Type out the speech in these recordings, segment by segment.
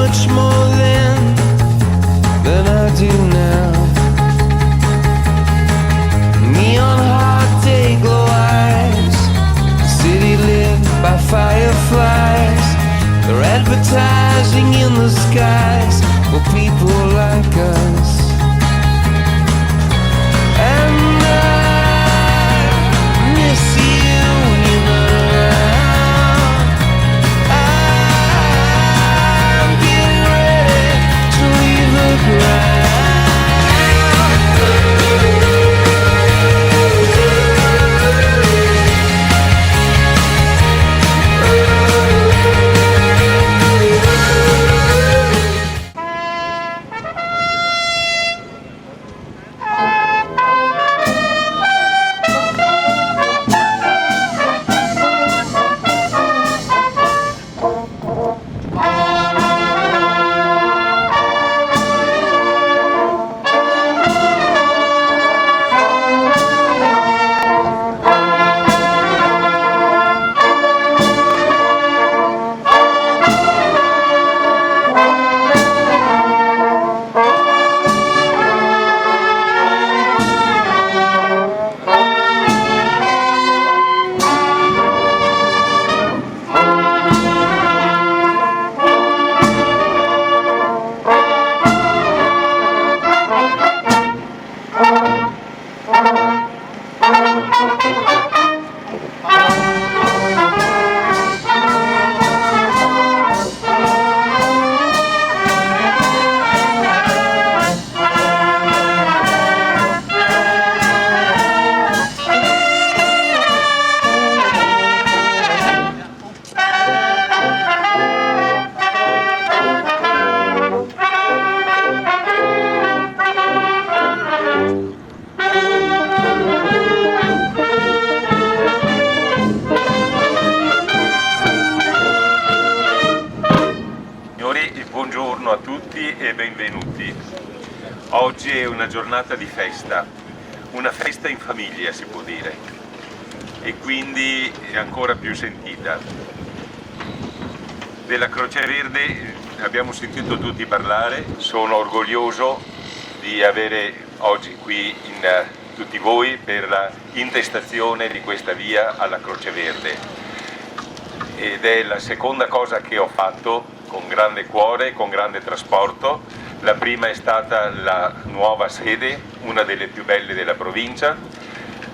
much more then than I do now. Neon hot day glow eyes, city lit by fireflies. They're advertising in the skies for people like us. And I miss you when you're not around. I'm getting ready to leave the ground. Buongiorno a tutti e benvenuti. Oggi è una giornata di festa, una festa in famiglia si può dire, e quindi è ancora più sentita. Della Croce Verde abbiamo sentito tutti parlare, sono orgoglioso di avere oggi qui tutti voi per la intestazione di questa via alla Croce Verde, ed è la seconda cosa che ho fatto con grande cuore, con grande trasporto. La prima è stata la nuova sede, una delle più belle della provincia,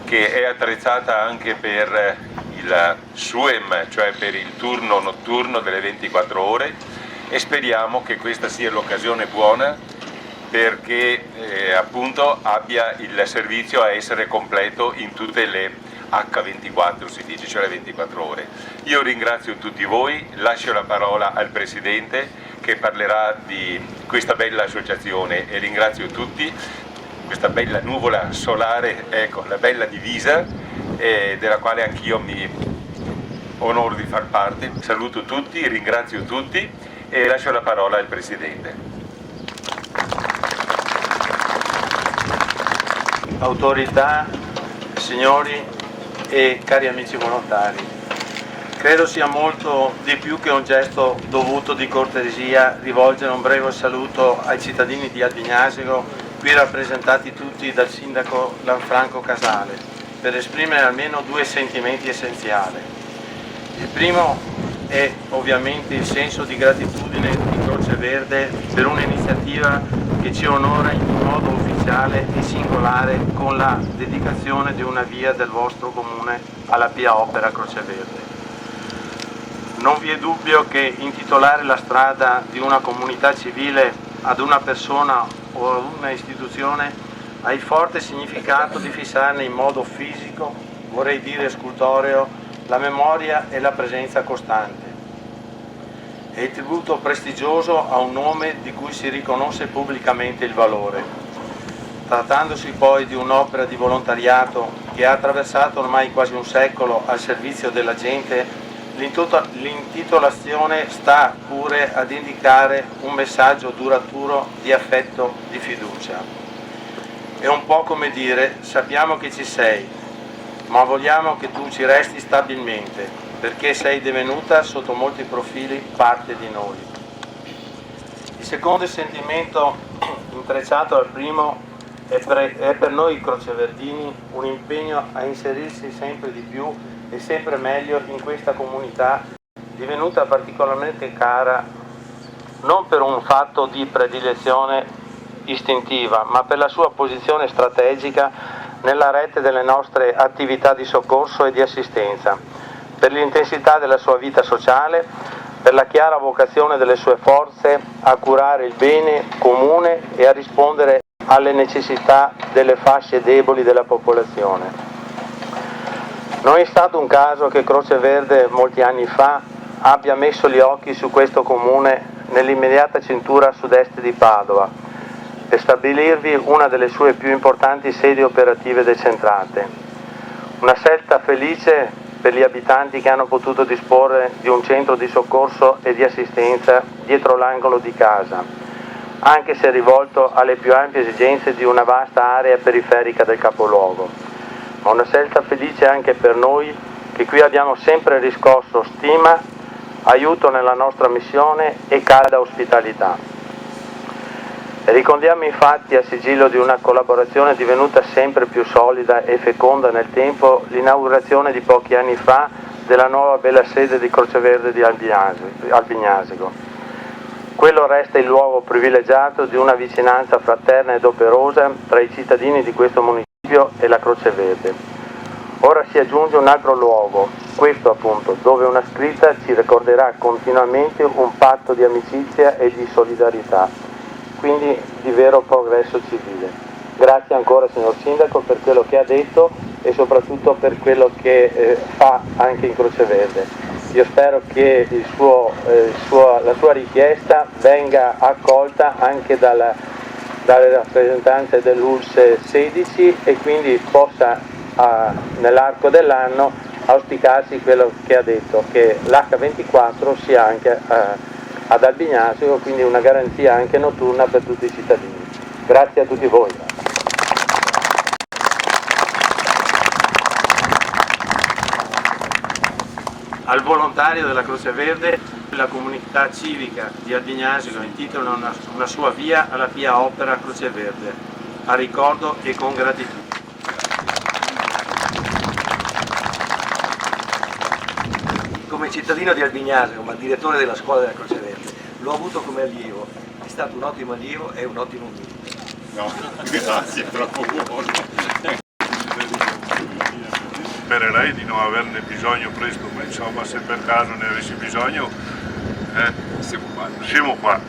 che è attrezzata anche per il SUEM, cioè per il turno notturno delle 24 ore, e speriamo che questa sia l'occasione buona perché appunto abbia il servizio a essere completo in tutte le H24 si dice, cioè le 24 ore. Io ringrazio tutti voi, lascio la parola al Presidente che parlerà di questa bella associazione, e ringrazio tutti, questa bella nuvola solare, ecco, la bella divisa della quale anch'io mi onoro di far parte. Saluto tutti, ringrazio tutti e lascio la parola al Presidente. Autorità, signori e cari amici volontari, credo sia molto di più che un gesto dovuto di cortesia rivolgere un breve saluto ai cittadini di Albignasego, qui rappresentati tutti dal sindaco Lanfranco Casale, per esprimere almeno due sentimenti essenziali. Il primo è ovviamente il senso di gratitudine di Croce Verde per un'iniziativa che ci onora in modo ufficiale e singolare con la dedicazione di una via del vostro comune alla Pia Opera Croce Verde. Non vi è dubbio che intitolare la strada di una comunità civile ad una persona o ad una istituzione ha il forte significato di fissarne in modo fisico, vorrei dire scultoreo, la memoria e la presenza costante. È il tributo prestigioso a un nome di cui si riconosce pubblicamente il valore. Trattandosi poi di un'opera di volontariato che ha attraversato ormai quasi un secolo al servizio della gente, l'intitolazione sta pure ad indicare un messaggio duraturo di affetto, di fiducia. È un po' come dire: sappiamo che ci sei, ma vogliamo che tu ci resti stabilmente, perché sei divenuta sotto molti profili parte di noi. Il secondo sentimento, intrecciato al primo, è per noi croceverdini un impegno a inserirsi sempre di più e sempre meglio in questa comunità divenuta particolarmente cara non per un fatto di predilezione istintiva, ma per la sua posizione strategica nella rete delle nostre attività di soccorso e di assistenza, per l'intensità della sua vita sociale, per la chiara vocazione delle sue forze a curare il bene comune e a rispondere alle necessità delle fasce deboli della popolazione. Non è stato un caso che Croce Verde molti anni fa abbia messo gli occhi su questo comune nell'immediata cintura a sud-est di Padova per stabilirvi una delle sue più importanti sedi operative decentrate. Una scelta felice per gli abitanti che hanno potuto disporre di un centro di soccorso e di assistenza dietro l'angolo di casa, anche se rivolto alle più ampie esigenze di una vasta area periferica del capoluogo. Ma una scelta felice anche per noi che qui abbiamo sempre riscosso stima, aiuto nella nostra missione e calda ospitalità. E ricordiamo infatti, a sigillo di una collaborazione divenuta sempre più solida e feconda nel tempo, l'inaugurazione di pochi anni fa della nuova bella sede di Croce Verde di Albignasego. Quello resta il luogo privilegiato di una vicinanza fraterna ed operosa tra i cittadini di questo municipio e la Croce Verde. Ora si aggiunge un altro luogo, questo appunto, dove una scritta ci ricorderà continuamente un patto di amicizia e di solidarietà, quindi di vero progresso civile. Grazie ancora signor Sindaco per quello che ha detto e soprattutto per quello che fa anche in Croce Verde. Io spero che la sua richiesta venga accolta anche dalle rappresentanze dell'ULSS 16 e quindi possa nell'arco dell'anno auspicarsi quello che ha detto, che l'H24 sia anche ad Albignasego, quindi una garanzia anche notturna per tutti i cittadini. Grazie a tutti voi. Al volontario della Croce Verde, la comunità civica di Albignasego intitola una sua via alla Pia Opera Croce Verde, a ricordo e con gratitudine. Come cittadino di Albignasego, ma direttore della scuola della Croce Verde, l'ho avuto come allievo, è stato un ottimo allievo e un ottimo amico. No, grazie, troppo buono. Spererei di non averne bisogno presto, ma insomma se per caso ne avessi bisogno, siamo qua.